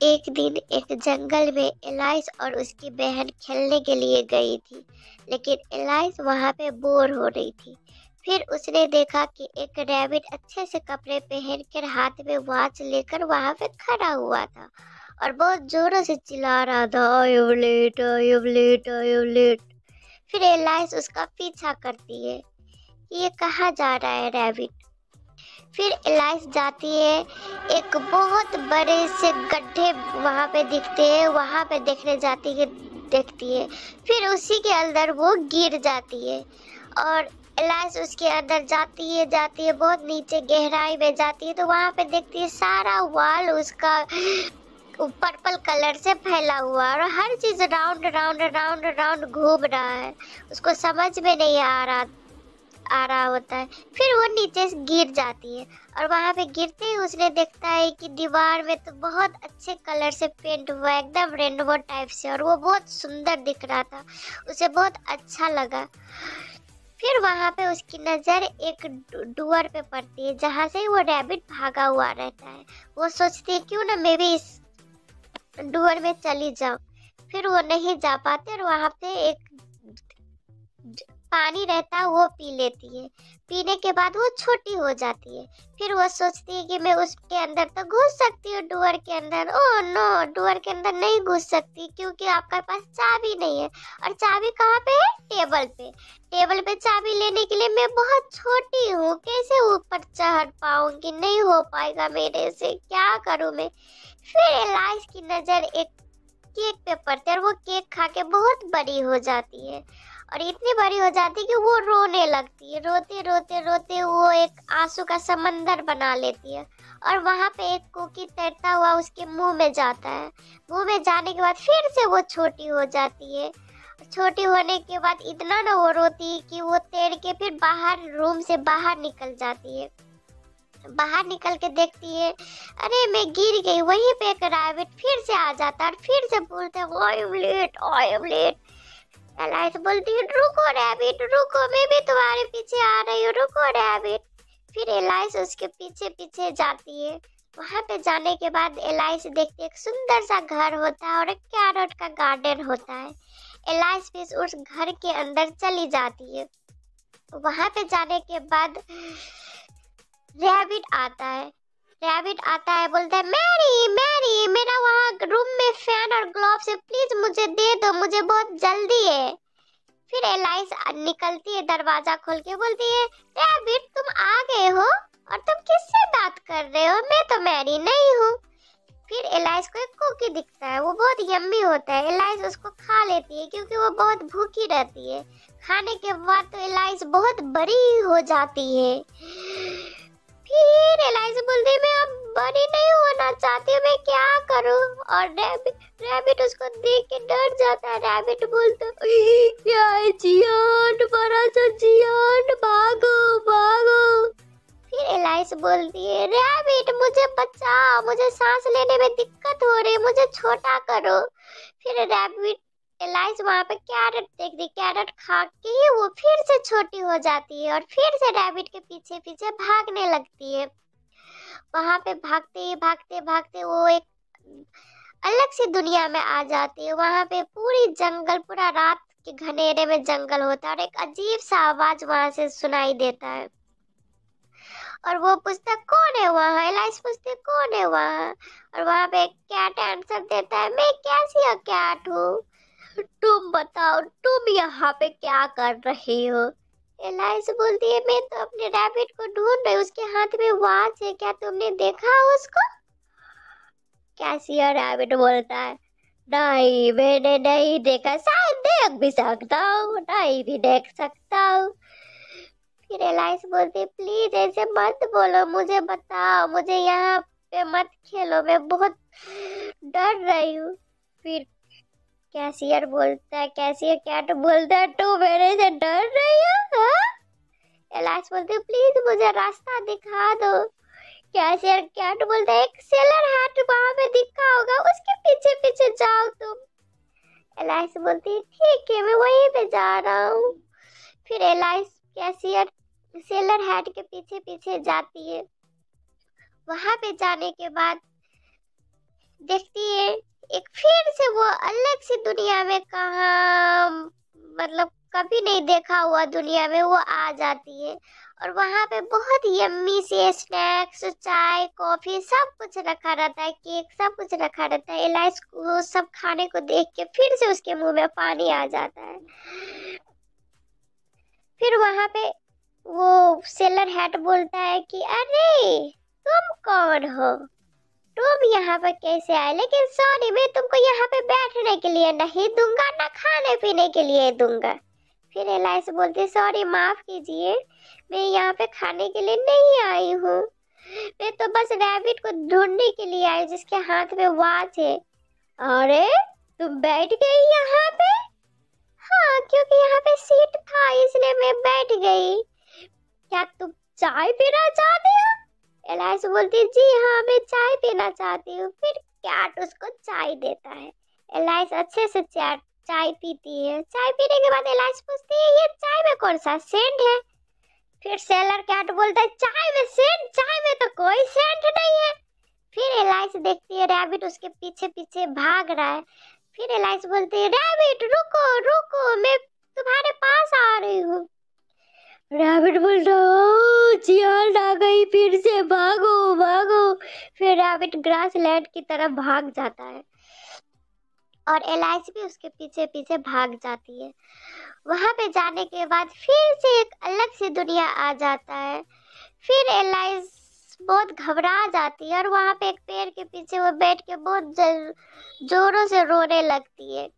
एक दिन एक जंगल में एलाइस और उसकी बहन खेलने के लिए गई थी, लेकिन एलाइस वहां पे बोर हो रही थी। फिर उसने देखा कि एक रैबिट अच्छे से कपड़े पहनकर हाथ में वॉच लेकर वहां पे खड़ा हुआ था और बहुत जोरों से चिल्ला रहा था, I am late, I am late, I am late. फिर एलाइस उसका पीछा करती है कि ये कहाँ जा रहा है रैबिट। फिर एलाइस जाती है, एक बहुत बड़े से गड्ढे वहां पे दिखते हैं, वहां पे देखती है। फिर उसी के अंदर वो गिर जाती है और एलाइस उसके अंदर जाती है बहुत नीचे गहराई में जाती है, तो वहां पे देखती है सारा वॉल उसका पर्पल कलर से फैला हुआ और हर चीज राउंड राउंड राउंड राउंड घूम रहा है। उसको समझ में नहीं आ रहा होता है। फिर वो नीचे से गिर जाती है और वहां पे गिरते ही उसने देखता है कि दीवार में तो बहुत अच्छे कलर से पेंट हुआ है, एकदम रेनबो टाइप से, और वो बहुत सुंदर दिख रहा था। उसे बहुत अच्छा लगा। फिर वहां पे उसकी नजर एक डुअर पे पड़ती है, जहां से वो रैबिट भागा हुआ रहता है। वो सोचती है क्यों ना मैं भी इस डुअर में चली जाऊं। फिर वो नहीं जा पाते और वहां पे एक पानी रहता है, वो पी लेती है। पीने के बाद वो छोटी हो जाती है। फिर वो सोचती है कि मैं उसके अंदर तो घुस सकती हूँ, डुअर के अंदर। ओह नो, डुअर के अंदर नहीं घुस सकती क्योंकि आपके पास चाबी नहीं है। और चाबी कहाँ पे है? टेबल पे। टेबल पे चाबी लेने के लिए मैं बहुत छोटी हूँ, कैसे ऊपर चढ़ पाऊंगी? नहीं हो पाएगा मेरे से, क्या करूँ मैं? फिर एलाइस की नजर एक केक पे पड़ती है और वो केक खा के बहुत बड़ी हो जाती है और इतनी बड़ी हो जाती है कि वो रोने लगती है। रोते रोते रोते वो एक आंसू का समंदर बना लेती है और वहां पे एक कुकी तैरता हुआ उसके मुंह में जाता है। मुंह में जाने के बाद फिर से वो छोटी हो जाती है। छोटी होने के बाद इतना ना वो रोती है कि वो तैर के फिर बाहर, रूम से बाहर निकल जाती है। बाहर निकल के देखती है, अरे मैं गिर गई। वहीं पे एक रैबिट फिर से आ जाता है और फिर से बोलते हैं, I am late, I am late. Alice बोलती है, रुको रैबिट रुको, मैं भी तुम्हारे पीछे आ रही हूँ, रुको रैबिट। फिर एलाइस उसके पीछे पीछे जाती है। वहां पे जाने के बाद एलाइस देखती है एक सुंदर सा घर होता है और एक कैरट का गार्डन होता है। एलाइस भी उस घर के अंदर चली जाती है। वहां पे जाने के बाद रैबिट आता है, बोलता है, मैरी मैरी, मेरा वहाँ रूम में फैन और ग्लोव्स है, प्लीज मुझे दे दो, मुझे बहुत जल्दी है। फिर एलाइस निकलती है, दरवाजा खोल के बोलती है, रैबिट तुम आ गए हो और तुम किससे बात कर रहे हो? मैं तो मैरी नहीं हूँ। फिर एलाइस को एक कुकी दिखता है, वो बहुत यम्मी होता है। एलाइस उसको खा लेती है क्योंकि वो बहुत भूखी रहती है। खाने के बाद तो एलाइस बहुत बड़ी हो जाती है। फिर एलाइस बोलती है, मैं अब बड़ी नहीं होना चाहती हूँ, मैं क्या करूँ? और रैबिट उसको देख के डर जाता है। रैबिट बोलता है, क्या है जियान, बड़ा सा जियान, भागो भागो। फिर एलाइस बोलती है, रैबिट मुझे बचाओ, मुझे सांस लेने में दिक्कत हो रही है, मुझे छोटा करो। फिर रैबिट, एलाइस वहां पे कैरट देखती, कैरट खा के ही वो फिर से छोटी हो जाती है और फिर से रैबिट के पीछे पीछे भागने लगती है। वहां पे भागते भागते भागते वो एक अलग सी दुनिया में आ जाती है। वहां पे पूरी जंगल, पूरा रात के घनेरे में जंगल होता है और एक अजीब सा आवाज वहां से सुनाई देता है और वो पूछता है, कौन है वहाँ? एलाइस पूछती है, कौन है वहाँ? और वहां पे एक कैट आंसर देता है, मैं कैसी कैट हूँ, तुम बताओ तुम यहाँ पे क्या कर रही हो? एलाइस बोलती है, मैं तो अपने रैबिट को ढूंढ रही हूँ, उसके हाथ में वॉच है, क्या तुमने देखा उसको? कैसियर रैबिट बोलता है, नहीं मैंने नहीं देखा, शायद देख भी सकता हूँ, नहीं भी देख सकता हूँ। फिर एलाइस बोलती है, प्लीज ऐसे मत बोलो, मुझे बताओ, मुझे यहाँ पे मत खेलो, मैं बहुत डर रही हूँ। फिर कैसियर कैट बोलता है, तू मेरे से डर रही हो? हाँ? एलाइस बोलती है, प्लीज मुझे रास्ता दिखा दो। कैसियर कैट बोलता है, एक सेलर हैट वहां पे दिखा होगा, उसके पीछे पीछे जाओ तुम। एलाइस बोलती है, ठीक है मैं वहीं पे जा रहा हूँ। फिर एलाइस कैसियर सेलर हैट के पीछे पीछे जाती है। वहां पे जाने के बाद देखती ऐसी दुनिया में कहाँ, मतलब कभी नहीं देखा हुआ दुनिया में वो आ जाती है। और वहां पे बहुत यम्मी से स्नैक्स, चाय, कॉफी सब कुछ रखा रहता है, केक सब कुछ रखा रहता है। एलाइस को सब खाने को देख के फिर से उसके मुंह में पानी आ जाता है। फिर वहां पे वो सेलर हैट बोलता है कि अरे तुम कौन हो, तुम यहाँ पर कैसे आए? लेकिन सॉरी, मैं तुमको यहाँ पे बैठने के लिए नहीं दूंगा, ना खाने पीने के लिए दूंगा। फिर एलाइस बोलती सॉरी माफ कीजिए, मैं यहाँ पे खाने के लिए नहीं आई हूँ, मैं तो बस रैबिट को ढूंढने के लिए आई जिसके हाथ में वॉच है। अरे तुम बैठ गई यहाँ पे? हाँ, क्योंकि यहाँ पे सीट था इसलिए मैं बैठ गई। क्या तुम चाय पीना चाहते हो? एलाइस बोलती जी हाँ, मैं चाय पीना चाहती हूँ। फिर कैट उसको चाय देता है। एलाइस अच्छे से चाय पीती है। चाय पीने के बाद एलाइस पूछती है ये चाय में कौन सा सेंट है? फिर सेलर कैट बोलता है चाय में सेंट? चाय में तो कोई सेंट नहीं है। फिर एलाइस देखती है रैबिट उसके पीछे पीछे भाग रहा है। फिर एलाइस बोलती है रैबिट रुको रुको, मैं तुम्हारे पास आ रही हूँ। रैबिट बोलता है चियान आ गई, फिर से भागो भागो। फिर रैबिट ग्रास लैंड की तरफ भाग जाता है और एलाइस भी उसके पीछे पीछे भाग जाती है। वहां पे जाने के बाद फिर से एक अलग सी दुनिया आ जाता है। फिर एलाइस बहुत घबरा जाती है और वहां पे एक पेड़ के पीछे वो बैठ के बहुत जोरों से रोने लगती है,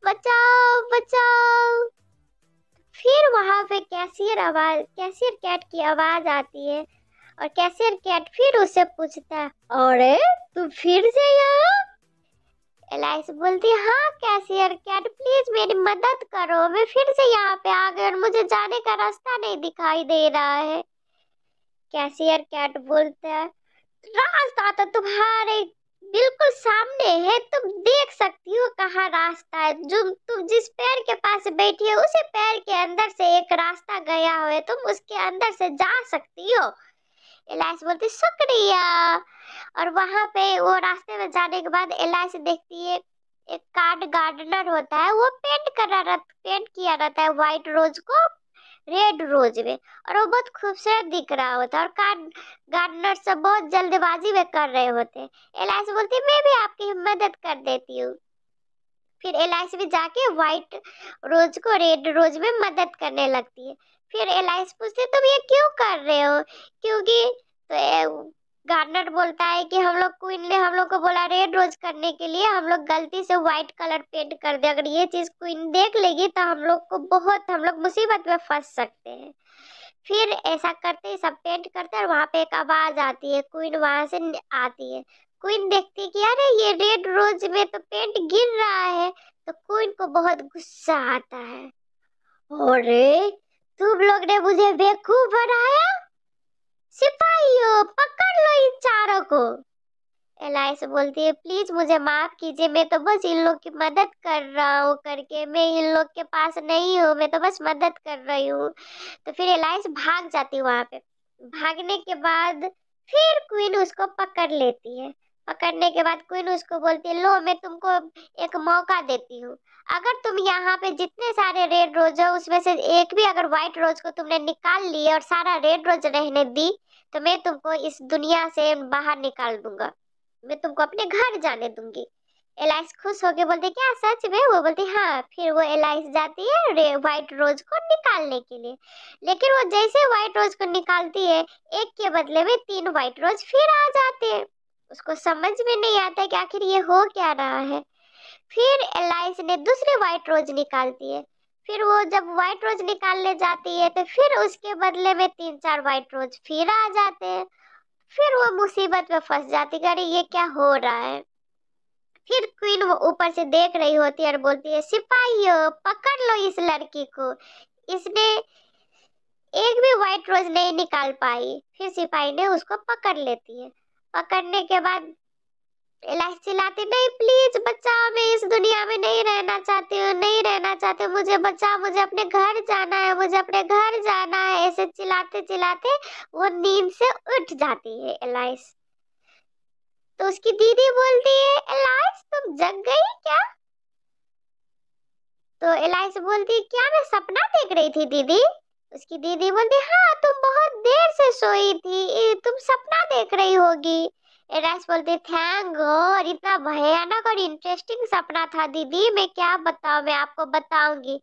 बचाओ बचाओ। फिर वहां पे कैशियर कैट की आवाज आती है और कैशियर कैट फिर उससे पूछता है अरे तुम फिर से यहाँ? एलाइस बोलती हाँ कैशियर कैट प्लीज मेरी मदद करो, मैं फिर से यहाँ पे आ गई और मुझे जाने का रास्ता नहीं दिखाई दे रहा है। कैशियर कैट बोलता है रास्ता तो तुम्हारे बिल्कुल सामने है, तुम देख सकती हो कहाँ रास्ता है। जो तुम जिस पेड़ के पास बैठी हो उसी पेड़ के अंदर से एक रास्ता गया हुआ है, तुम उसके अंदर से जा सकती हो। एलाइस बोलती शुक्रिया। और वहां पे वो रास्ते में जाने के बाद एलाइस देखती है एक गार्डनर होता है, वो पेंट किया रहता है व्हाइट रोज को रेड रोज में, और वो बहुत खूबसूरत दिख रहा होता है। और गार्डनर सब बहुत जल्दबाजी में कर रहे होते हैं। एलाइस बोलती मैं भी आपकी मदद कर देती हूँ। फिर एलाइस भी जाके व्हाइट रोज को रेड रोज में मदद करने लगती है। फिर एलाइस पूछती तुम ये क्यों कर रहे हो? क्योंकि तो गार्डनर बोलता है कि हम लोग क्वीन ने हम लोग को बोला रेड रोज करने के लिए, हम लोग गलती से व्हाइट कलर पेंट कर दे, अगर ये चीज क्वीन देख लेगी तो हम लोग मुसीबत में फंस सकते हैं। फिर ऐसा करते ही सब पेंट करते हैं और वहां पे एक आवाज आती है, क्वीन वहां से आती है। क्वीन देखती कि अरे ये रेड रोज में तो पेंट गिर रहा है, तो क्वीन को बहुत गुस्सा आता है। अरे तुम लोग ने मुझे बेवकूफ बनाया, सिपाहियों पकड़ लो इन चारों को। एलाइस बोलती है प्लीज मुझे माफ कीजिए, मैं तो बस इन लोग की मदद कर रहा हूँ करके, मैं इन लोग के पास नहीं हूँ, मैं तो बस मदद कर रही हूँ। तो फिर एलाइस भाग जाती है वहां पे। भागने के बाद फिर क्वीन उसको पकड़ लेती है। पकड़ने के बाद क्वीन उसको बोलती है लो मैं तुमको एक मौका देती हूँ, अगर तुम यहाँ पे जितने सारे रेड रोज हो उसमें से एक भी अगर व्हाइट रोज को तुमने निकाल लिया और सारा रेड रोज रहने दी तो मैं तुमको इस दुनिया से बाहर निकाल दूंगा, मैं तुमको अपने घर जाने दूंगी। एलाइस खुश होके बोलती क्या सच में? वो बोलती हाँ। फिर वो एलाइस जाती है व्हाइट रोज को निकालने के लिए, लेकिन वो जैसे व्हाइट रोज को निकालती है एक के बदले में 3 व्हाइट रोज फिर आ जाते हैं। उसको समझ में नहीं आता कि आखिर ये हो क्या रहा है। फिर एलाइस ने दूसरे व्हाइट रोज निकालती है। फिर वो जब व्हाइट रोज निकालने जाती है तो फिर उसके बदले में 3-4 व्हाइट रोज फिर आ जाते हैं। फिर वो मुसीबत में फंस जाती है, अरे ये क्या हो रहा है। फिर क्वीन वो ऊपर से देख रही होती है और बोलती है सिपाहियों पकड़ लो इस लड़की को, इसने एक भी व्हाइट रोज नहीं निकाल पाई। फिर सिपाही ने उसको पकड़ लेती है। पकड़ने के बाद एलाइस चिल्लाती नहीं प्लीज बचाओ, मैं इस दुनिया में नहीं रहना चाहती हूँ, नहीं रहना चाहती हूँ, मुझे बचाओ, मुझे अपने घर जाना है, मुझे अपने घर जाना है। ऐसे चिल्लाते चिल्लाते वो नींद से उठ जाती है एलाइस। तो उसकी दीदी बोलती है एलाइस तुम जग गई क्या? तो एलाइस बोलती क्या मैं सपना देख रही थी दीदी। उसकी दीदी बोलती हाँ तुम बहुत देर से सोई थी, तुम सपना देख रही होगी। एलाइस बोलती थैंक गॉड, इतना भयानक और इंटरेस्टिंग सपना था दीदी, मैं क्या बताऊं, मैं आपको बताऊंगी।